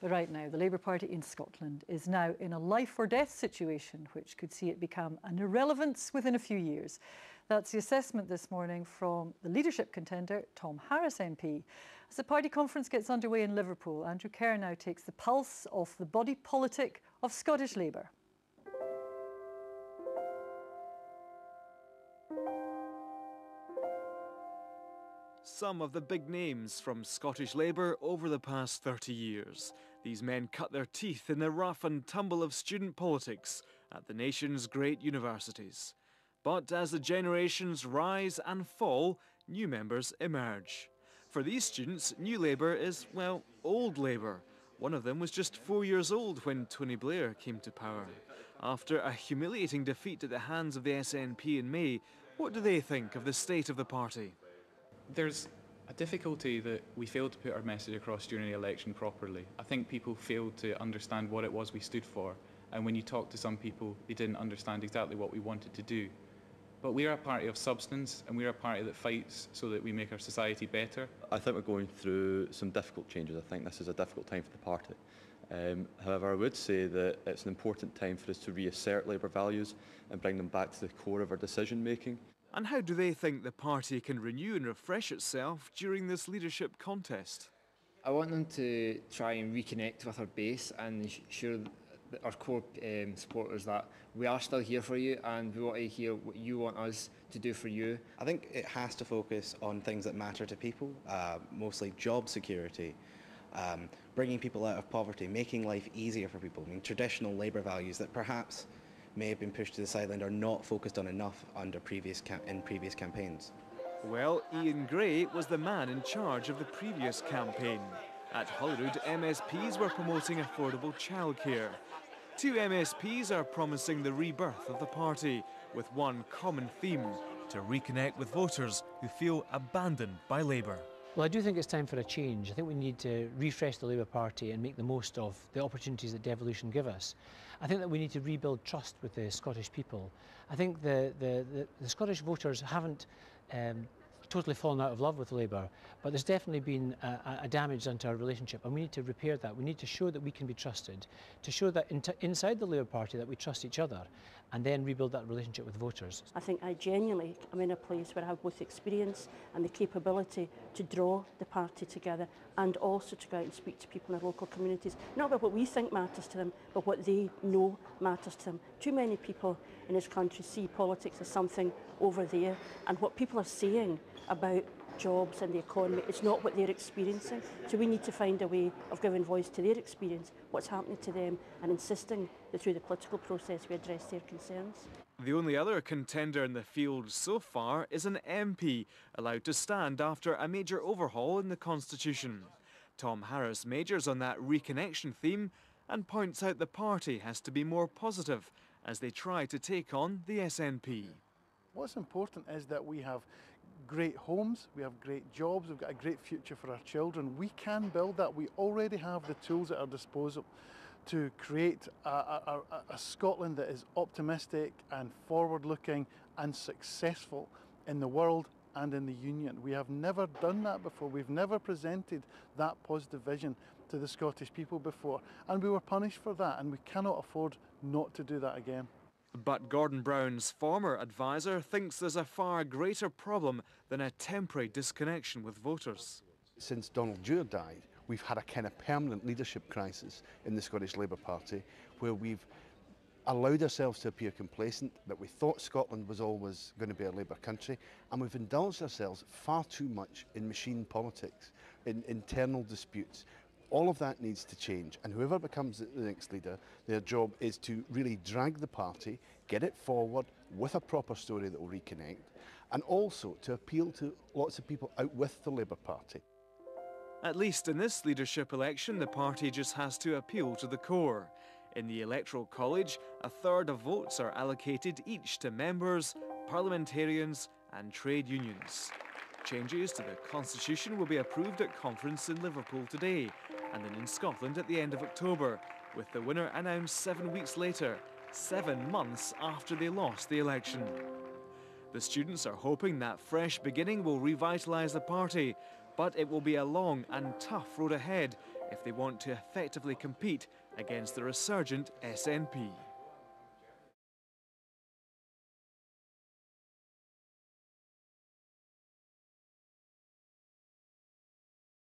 But right now, the Labour Party in Scotland is now in a life or death situation, which could see it become an irrelevance within a few years. That's the assessment this morning from the leadership contender, Tom Harris MP. As the party conference gets underway in Liverpool, Andrew Kerr now takes the pulse of the body politic of Scottish Labour. Some of the big names from Scottish Labour over the past 30 years. These men cut their teeth in the rough and tumble of student politics at the nation's great universities. But as the generations rise and fall, new members emerge. For these students, New Labour is, well, old Labour. One of them was just 4 years old when Tony Blair came to power. After a humiliating defeat at the hands of the SNP in May, what do they think of the state of the party? There's a difficulty that we failed to put our message across during the election properly. I think people failed to understand what it was we stood for, and when you talk to some people, they didn't understand exactly what we wanted to do. But we're a party of substance, and we're a party that fights so that we make our society better. I think we're going through some difficult changes. I think this is a difficult time for the party. However, I would say that it's an important time for us to reassert Labour values and bring them back to the core of our decision making. And how do they think the party can renew and refresh itself during this leadership contest? I want them to try and reconnect with our base and ensure our core supporters that we are still here for you and we want to hear what you want us to do for you. I think it has to focus on things that matter to people, mostly job security, bringing people out of poverty, making life easier for people. I mean, traditional Labour values that perhaps may have been pushed to the sideline are not focused on enough under previous campaigns. Well, Ian Gray was the man in charge of the previous campaign. At Holyrood, MSPs were promoting affordable childcare. Two MSPs are promising the rebirth of the party, with one common theme: to reconnect with voters who feel abandoned by Labour. Well, I do think it's time for a change. I think we need to refresh the Labour Party and make the most of the opportunities that devolution give us. I think that we need to rebuild trust with the Scottish people. I think the Scottish voters haven't totally fallen out of love with Labour, but there's definitely been a damage done to our relationship, and we need to repair that. We need to show that we can be trusted, to show that inside the Labour Party that we trust each other, and then rebuild that relationship with voters. I think I genuinely am in a place where I have both the experience and the capability to draw the party together and also to go out and speak to people in their local communities, not about what we think matters to them, but what they know matters to them. Too many people in this country see politics as something over there, and what people are saying about jobs and the economy, it's not what they're experiencing. So we need to find a way of giving voice to their experience, what's happening to them, and insisting that through the political process we address their concerns. The only other contender in the field so far is an MP allowed to stand after a major overhaul in the Constitution. Tom Harris majors on that reconnection theme and points out the party has to be more positive as they try to take on the SNP. What's important is that we have great homes, we have great jobs, we've got a great future for our children. We can build that. We already have the tools at our disposal to create a Scotland that is optimistic and forward-looking and successful in the world and in the Union. We have never done that before. We've never presented that positive vision to the Scottish people before, and we were punished for that, and we cannot afford not to do that again. But Gordon Brown's former advisor thinks there's a far greater problem than a temporary disconnection with voters. Since Donald Dewar died, we've had a kind of permanent leadership crisis in the Scottish Labour Party, where we've allowed ourselves to appear complacent, that we thought Scotland was always going to be a Labour country, and we've indulged ourselves far too much in machine politics, in internal disputes. All of that needs to change, and whoever becomes the next leader, their job is to really drag the party, get it forward with a proper story that will reconnect, and also to appeal to lots of people out with the Labour Party. At least in this leadership election, the party just has to appeal to the core. In the Electoral College, a third of votes are allocated each to members, parliamentarians and trade unions. Changes to the Constitution will be approved at conference in Liverpool today and then in Scotland at the end of October, with the winner announced 7 weeks later, 7 months after they lost the election. The students are hoping that fresh beginning will revitalise the party, but it will be a long and tough road ahead if they want to effectively compete against the resurgent SNP.